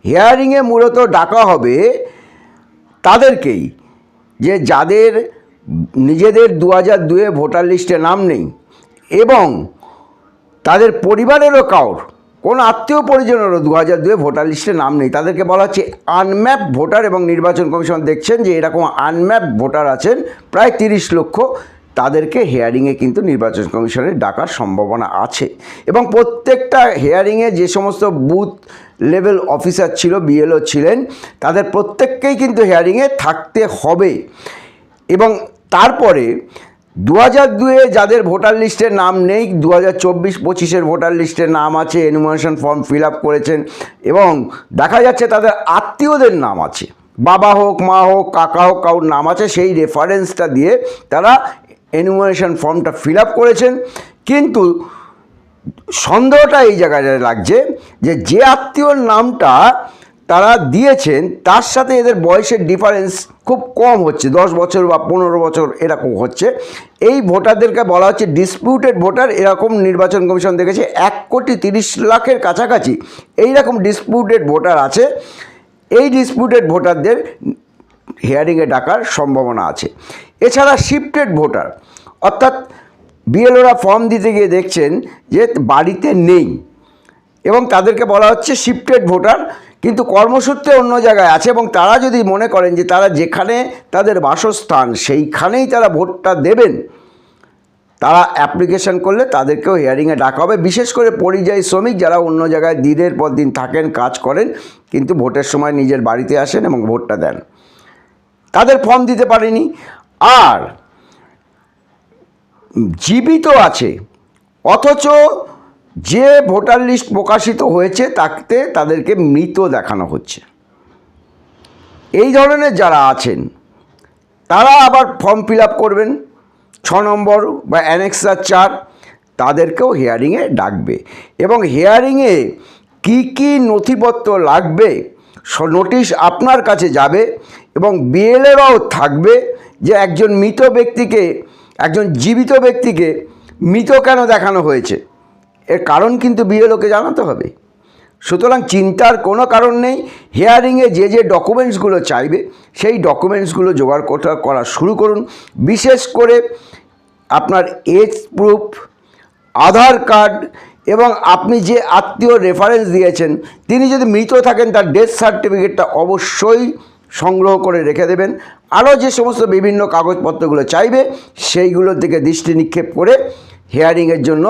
হিয়ারিংয়ে মূলত ডাকা হবে তাদেরকেই, যে যাদের নিজেদের 2002 ভোটার লিস্টে নাম নেই এবং তাদের পরিবারেরও কারোর কোনো আত্মীয় পরিজনেরও 2002 ভোটার লিস্টে নাম নেই, তাদেরকে বলা হচ্ছে আনম্যাপ ভোটার। এবং নির্বাচন কমিশন দেখছেন যে এরকম আনম্যাপ ভোটার আছেন প্রায় 30 লক্ষ, তাদেরকে হেয়ারিংয়ে কিন্তু নির্বাচন কমিশনের ডাকার সম্ভাবনা আছে। এবং প্রত্যেকটা হেয়ারিংয়ে যে সমস্ত বুথ লেভেল অফিসার ছিল, বিএলও ছিলেন, তাদের প্রত্যেককেই কিন্তু হেয়ারিংয়ে থাকতে হবে। এবং তারপরে 2002 যাদের ভোটার লিস্টের নাম নেই, 2024-25 ভোটার লিস্টের নাম আছে, এনুমারেশন ফর্ম ফিল আপ করেছেন এবং দেখা যাচ্ছে তাদের আত্মীয়দের নাম আছে, বাবা হোক, মা হোক, কাকা হোক, কারোর নাম আছে, সেই রেফারেন্সটা দিয়ে তারা এনুমারেশন ফর্মটা ফিল আপ করেছেন। কিন্তু সন্দেহটা এই জায়গায় লাগছে যে যে আত্মীয়র নামটা তারা দিয়েছেন তার সাথে এদের বয়সের ডিফারেন্স খুব কম হচ্ছে, 10 বছর বা 15 বছর এরকম হচ্ছে। এই ভোটারদেরকে বলা হচ্ছে ডিসপিউটেড ভোটার। এরকম নির্বাচন কমিশন দেখেছে 1,30,00,000-এর কাছাকাছি এইরকম ডিসপিউটেড ভোটার আছে। এই ডিসপিউটেড ভোটারদের হিয়ারিংয়ে ডাকার সম্ভাবনা আছে। এছাড়া শিফটেড ভোটার, অর্থাৎ বিএলওরা ফর্ম দিতে গিয়ে দেখছেন যে বাড়িতে নেই এবং তাদেরকে বলা হচ্ছে শিফটেড ভোটার, কিন্তু কর্মসূত্রে অন্য জায়গায় আছে এবং তারা যদি মনে করেন যে তারা যেখানে তাদের বাসস্থান সেইখানেই তারা ভোটটা দেবেন, তারা অ্যাপ্লিকেশন করলে তাদেরকেও হিয়ারিংয়ে ডাকা হবে। বিশেষ করে পরিযায়ী শ্রমিক যারা অন্য জায়গায় দিনের পর দিন থাকেন, কাজ করেন, কিন্তু ভোটের সময় নিজের বাড়িতে আসেন এবং ভোটটা দেন, তাদের ফর্ম দিতে পারেনি। আর জীবিত আছে অথচ যে ভোটার লিস্ট প্রকাশিত হয়েছে তাতে তাদেরকে মৃত দেখানো হচ্ছে, এই ধরনের যারা আছেন তারা আবার ফর্ম ফিল আপ করবেন 6 নম্বর বা অ্যানেক্সার 4, তাদেরকেও হিয়ারিংয়ে ডাকবে। এবং হিয়ারিংয়ে কি কি নথিপত্র লাগবে নোটিশ আপনার কাছে যাবে এবং বিএলএরাও থাকবে যে একজন মৃত ব্যক্তিকে, একজন জীবিত ব্যক্তিকে মৃত কেন দেখানো হয়েছে, এর কারণ কিন্তু বিএলওকে জানাতে হবে। সুতরাং চিন্তার কোনো কারণ নেই। হিয়ারিংয়ে যে যে ডকুমেন্টসগুলো চাইবে সেই ডকুমেন্টসগুলো জোগাড় করা শুরু করুন। বিশেষ করে আপনার এজ প্রুফ, আধার কার্ড এবং আপনি যে আত্মীয় রেফারেন্স দিয়েছেন তিনি যদি মৃত থাকেন তার ডেথ সার্টিফিকেটটা অবশ্যই সংগ্রহ করে রেখে দেবেন। আরও যে সমস্ত বিভিন্ন কাগজপত্রগুলো চাইবে সেইগুলোর দিকে দৃষ্টি নিক্ষেপ করে হিয়ারিংয়ের জন্য